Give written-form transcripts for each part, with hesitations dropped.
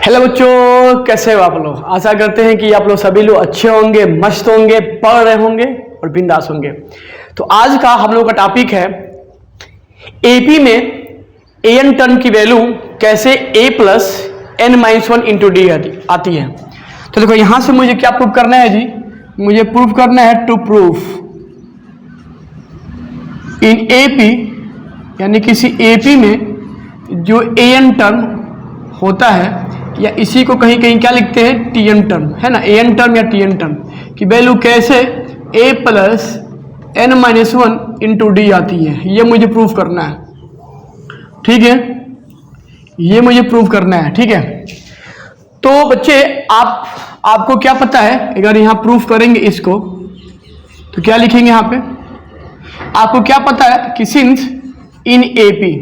Hello बच्चों, कैसे हो आप लोग। आशा करते हैं कि आप लोग सभी लोग अच्छे होंगे, मस्त होंगे, पढ़ रहे होंगे और बिंदास होंगे। तो आज का हम लोग का टॉपिक है एपी में एन टर्म की वैल्यू कैसे A plus N minus one into D आती है। तो देखो यहां से मुझे क्या प्रूफ करना है जी, मुझे प्रूफ करना है टू प्रूफ इन एपी, यानी किसी एपी में जो एन टर्म होता है, या इसी को कहीं कहीं क्या लिखते हैं टीएन टर्म, है ना, एन टर्म या टीएन टर्म की वैल्यू कैसे A plus N minus one into D आती है। ये मुझे प्रूफ करना है, ठीक है, ये मुझे प्रूफ करना है, ठीक है। तो बच्चे आपको क्या पता है, अगर यहाँ प्रूफ करेंगे इसको तो क्या लिखेंगे यहाँ पे, आपको क्या पता है कि सिंस इन एपी,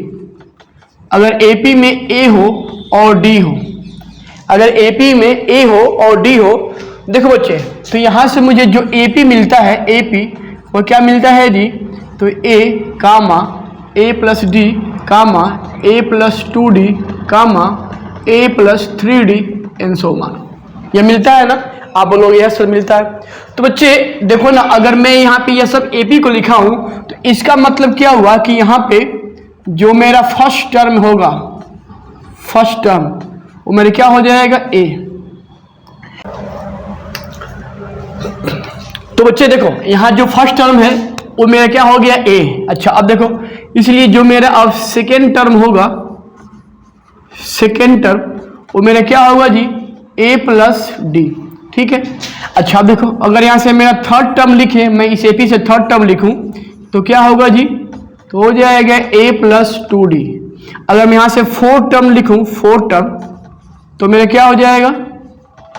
अगर एपी में ए हो और डी हो, अगर एपी में ए हो और डी हो, देखो बच्चे, तो यहां से मुझे जो एपी मिलता है, एपी वो क्या मिलता है जी, तो ए कामा ए प्लस डी कामा ए प्लस टू डी कामा ए प्लस थ्री डी एन सो मान, ये मिलता है ना। आप बोलोगे यह सब मिलता है। तो बच्चे देखो ना, अगर मैं यहाँ पे यह सब एपी को लिखा हूं तो इसका मतलब क्या हुआ कि यहाँ पे जो मेरा फर्स्ट टर्म होगा, फर्स्ट टर्म वो मेरे क्या हो जाएगा ए। तो बच्चे देखो यहां जो फर्स्ट टर्म है वो मेरा क्या हो गया ए। अच्छा अब देखो, इसलिए जो मेरा अब सेकेंड टर्म होगा, सेकेंड टर्म वो मेरा क्या होगा जी ए प्लस डी, ठीक है। अच्छा अब देखो, अगर यहां से मेरा थर्ड टर्म लिखे, मैं इस एपी से थर्ड टर्म लिखूं तो क्या होगा जी, तो हो जाएगा ए प्लस टू डी। अगर मैं यहां से फोर्थ टर्म लिखूं, फोर्थ टर्म, तो मेरा क्या हो जाएगा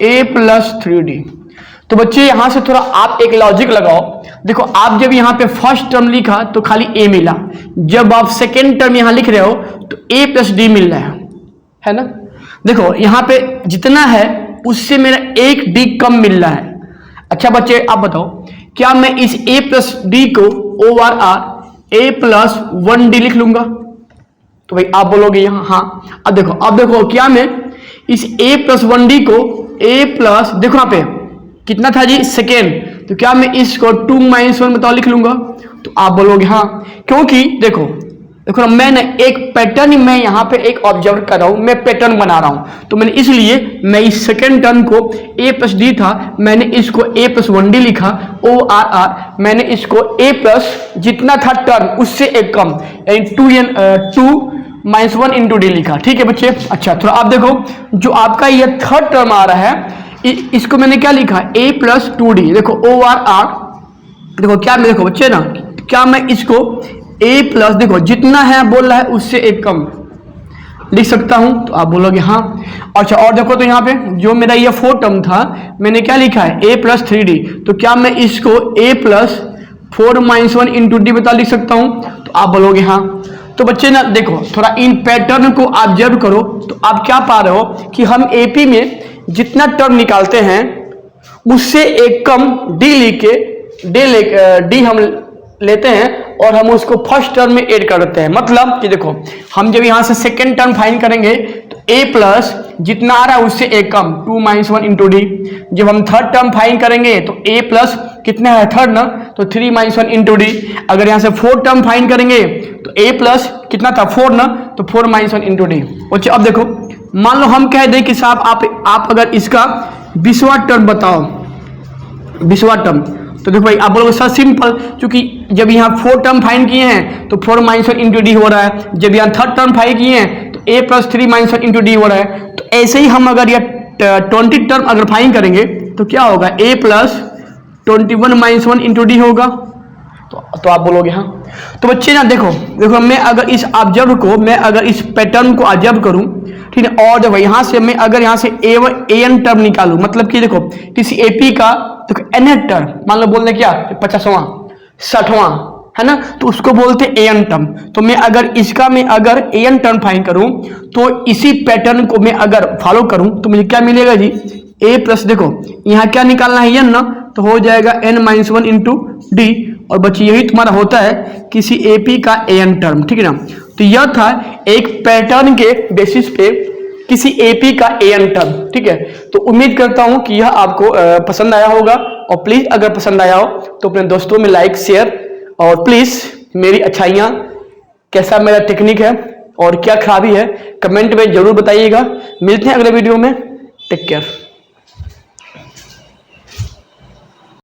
a प्लस थ्री डी। तो बच्चे यहां से थोड़ा आप एक लॉजिक लगाओ। देखो आप जब यहां पे फर्स्ट टर्म लिखा तो खाली a मिला, जब आप सेकेंड टर्म यहां लिख रहे हो तो a प्लस डी मिल रहा है ना। देखो यहां पे जितना है उससे मेरा एक डी कम मिल रहा है। अच्छा बच्चे आप बताओ, क्या मैं इस a प्लस डी को over R a plus one D लिख लूंगा? तो भाई आप बोलोगे यहाँ हाँ। अब देखो क्या मैं इस a प्लस वन डी को a प्लस, देखो यहाँ पे कितना था जी सेकेंड, तो क्या मैं इसको टू माइनस वन बताओ लिख लूंगा? तो आप बोलोगे हाँ, क्योंकि देखो ना, मैंने एक पैटर्न में यहाँ पे एक ऑब्जर्व कर रहा हूँ, मैं पैटर्न बना रहा हूँ, तो मैंने इसलिए मैं इस सेकेंड टर्म को a प्लस डी था, मैंने इसको a प्लस वन डी लिखा ओ आर आर, मैंने इसको a प्लस जितना था टर्म उससे एक कम, यानी two minus one into D लिखा, ठीक है बच्चे। अच्छा थोड़ा आप देखो, जो आपका ये थर्ड टर्म आ रहा है इसको मैंने क्या लिखा a प्लस टू डी, देखो ओ आर आर, देखो क्या मैं, देखो बच्चे ना, क्या मैं इसको a प्लस, देखो जितना है बोल रहा है उससे एक कम लिख सकता हूं? तो आप बोलोगे हाँ। अच्छा और देखो, तो यहाँ पे जो मेरा ये फोर्थ टर्म था मैंने क्या लिखा है a प्लस थ्री डी, तो क्या मैं इसको a plus four minus one into D बता लिख सकता हूं? तो आप बोलोगे हाँ। तो बच्चे ना देखो, थोड़ा इन पैटर्न को ऑब्जर्व करो, तो आप क्या पा रहे हो कि हम एपी में जितना टर्म निकालते हैं उससे एक कम डी हम लेते हैं और हम उसको फर्स्ट टर्म में ऐड कर देते हैं। मतलब कि देखो हम जब यहां से सेकेंड टर्म फाइंड करेंगे तो a प्लस जितना आ रहा है उससे एक कम, two minus one into D. जब हम थर्ड टर्म फाइंड करेंगे तो a प्लस कितना है थर्ड ना, तो three minus one into D. अगर यहाँ से फोर्थ टर्म फाइंड करेंगे तो a प्लस कितना था फोर ना, तो four minus one into D. अच्छा अब देखो, मान लो हम कह दें कि साहब आप अगर इसका 20वां टर्म बताओ, 20वां टर्म, तो देखो भाई आप बोलोगे सर सिंपल, क्योंकि जब यहाँ फोर टर्म फाइंड किए हैं तो four minus one into D हो रहा है, जब यहाँ थर्ड टर्म फाइंड किए हैं तो a plus three minus one into D हो रहा है। तो ऐसे ही हम अगर यह 20 टर्म अगर फाइंड करेंगे तो क्या होगा, a plus 21 minus one into D होगा। तो आप बोलोगे हाँ। तो बच्चे ना देखो मैं अगर इस ऑब्जर्व को, मैं अगर इस पैटर्न को ऑब्जर्व करूं, ठीक है, और देखो यहाँ से मैं अगर यहाँ से एन टर्म निकालूं, मतलब कि देखो किसी एपी का देखो एन टर्म, मान लो बोलते क्या 50वां 60वां है ना, तो उसको बोलते एन टर्म। तो मैं अगर एन टर्म फाइंड करूं तो इसी पैटर्न को मैं अगर फॉलो करूं तो मुझे क्या मिलेगा जी, a प्लस, देखो यहाँ क्या निकालना है n ना, तो हो जाएगा n minus one into D. और बच्चे यही तुम्हारा होता है किसी एपी का एन टर्म, ठीक है ना। तो यह था एक पैटर्न के बेसिस पे किसी एपी का एन टर्म, ठीक है। तो उम्मीद करता हूं कि यह आपको पसंद आया होगा, और प्लीज अगर पसंद आया हो तो अपने दोस्तों में लाइक शेयर, और प्लीज मेरी अच्छाइयां, कैसा मेरा टेक्निक है और क्या खराबी है कमेंट में जरूर बताइएगा। मिलते हैं अगले वीडियो में, टेक केयर।